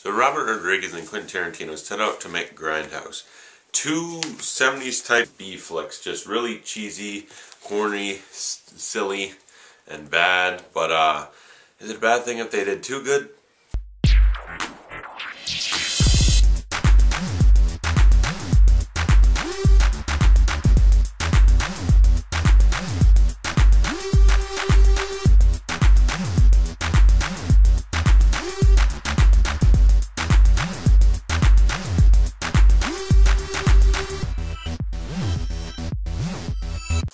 So Robert Rodriguez and Quentin Tarantino set out to make Grindhouse. Two 70s type B flicks, just really cheesy, corny, silly, and bad. But is it a bad thing if they did too good?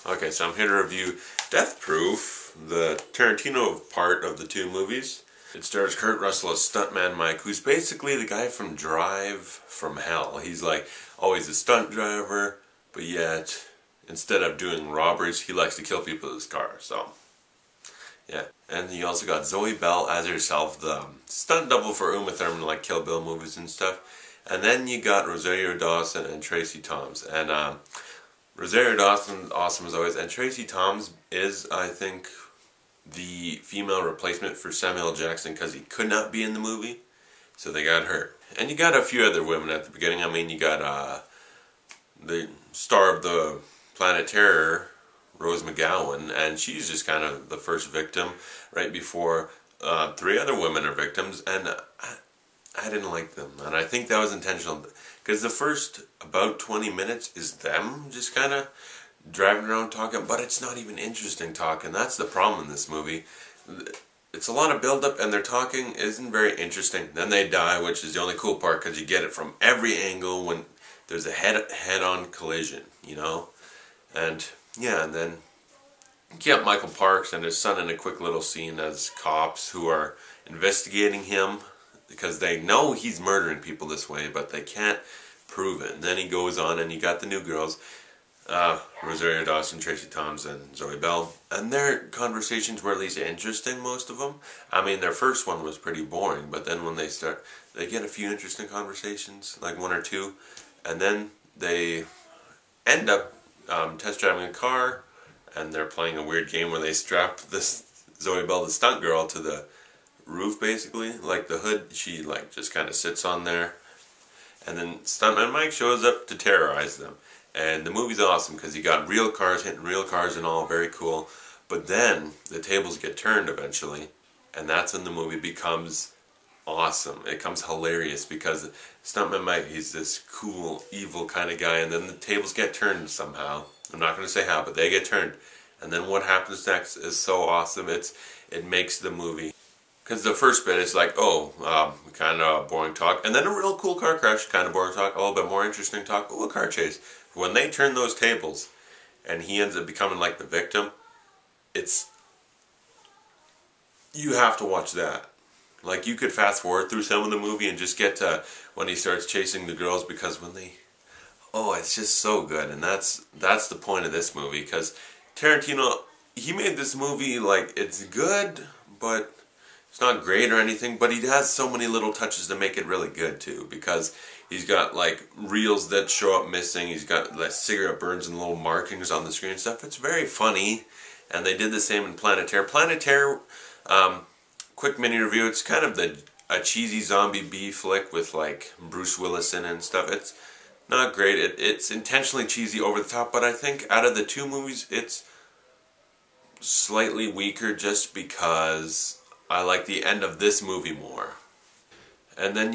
Okay, so I'm here to review Death Proof, the Tarantino part of the two movies. It stars Kurt Russel as Stuntman Mike, who's basically the guy from Drive from Hell. He's like always a stunt driver, but yet instead of doing robberies, he likes to kill people with his car. So, yeah. And you also got Zoe Bell as herself, the stunt double for Uma Thurman, like Kill Bill movies and stuff. And then you got Rosario Dawson and Tracy Thoms. And Rosario Dawson, awesome as always, and Tracy Thoms is, I think, the female replacement for Samuel Jackson because he could not be in the movie, so they got her. And you got a few other women at the beginning. I mean, you got the star of the Planet Terror, Rose McGowan, and she's just kind of the first victim right before three other women are victims, and I didn't like them, and I think that was intentional. Because the first about 20 minutes is them just kind of driving around talking, but it's not even interesting talking. That's the problem in this movie. It's a lot of build-up, and their talking isn't very interesting. Then they die, which is the only cool part, because you get it from every angle when there's a head-on collision, you know? And, yeah, and then you get Michael Parks and his son in a quick little scene as cops who are investigating him, because they know he's murdering people this way, but they can't prove it. And then he goes on, and you got the new girls, Rosario Dawson, Tracy Thoms, and Zoe Bell, and their conversations were at least interesting, most of them. I mean, their first one was pretty boring, but then when they start, they get a few interesting conversations, like one or two, and then they end up test driving a car, and they're playing a weird game where they strap this Zoe Bell, the stunt girl, to the roof, basically, like the hood. She like just kind of sits on there, and then Stuntman Mike shows up to terrorize them. And the movie's awesome because you got real cars hitting real cars and all, very cool. But then the tables get turned eventually, and that's when the movie becomes awesome. It becomes hilarious because Stuntman Mike, he's this cool, evil kind of guy, and then the tables get turned somehow. I'm not going to say how, but they get turned. And then what happens next is so awesome. It makes the movie. Because the first bit is like, kind of boring talk. And then a real cool car crash, kind of boring talk. A little bit more interesting talk. A car chase. When they turn those tables, and he ends up becoming like the victim, you have to watch that. Like, you could fast forward through some of the movie and just get to when he starts chasing the girls, because when they... it's just so good. And that's the point of this movie. Because Tarantino, he made this movie, like, it's good, but... it's not great or anything, but he has so many little touches to make it really good too, because he's got like reels that show up missing, he's got like cigarette burns and little markings on the screen and stuff. It's very funny, and they did the same in Planet Terror. Planet Terror, quick mini review, it's kind of a cheesy zombie B flick with like Bruce Willis in it and stuff. It's not great, it's intentionally cheesy, over the top, but I think out of the two movies, it's slightly weaker just because I like the end of this movie more. And then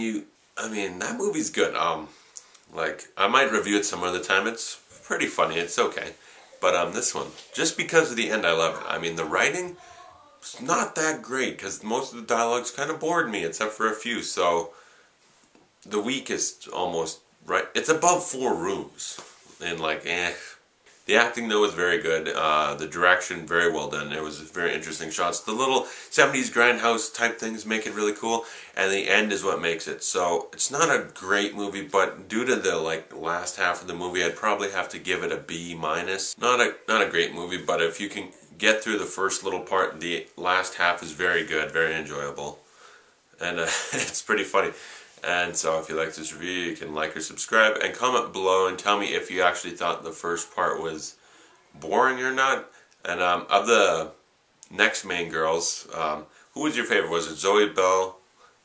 that movie's good. Like, I might review it some other time. It's pretty funny. It's okay. But this one, just because of the end, I love it. I mean, the writing is not that great, because most of the dialogues kind of bored me, except for a few. So, the weakest almost, right? It's above 4 Rooms. And like, The acting, though, was very good. The direction, very well done. It was very interesting shots. The little 70s Grindhouse type things make it really cool, and the end is what makes it. So it's not a great movie, but due to the last half of the movie, I'd probably have to give it a B-. Not a great movie, but if you can get through the first little part, the last half is very good, very enjoyable, and it's pretty funny. And so if you like this review, you can like or subscribe, and comment below and tell me if you actually thought the first part was boring or not. And of the next main girls, who was your favorite? Was it Zoe Bell,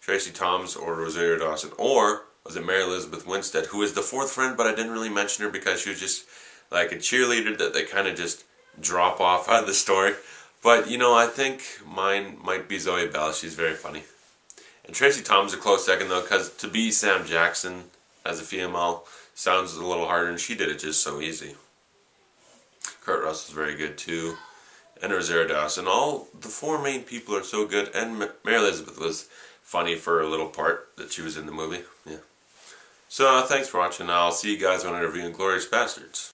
Tracy Thoms or Rosario Dawson, or was it Mary Elizabeth Winestead, who is the fourth friend, but I didn't really mention her because she was just like a cheerleader that they kind of just drop off out of the story. But, you know, I think mine might be Zoe Bell. She's very funny. And Tracy Thoms is a close second, though, because to be Sam Jackson as a female sounds a little harder, and she did it just so easy. Kurt Russell's very good, too. And Rosario Dawson. All the four main people are so good. And Mary Elizabeth was funny for a little part that she was in the movie. Yeah. So, thanks for watching. I'll see you guys when I review Inglourious Basterds.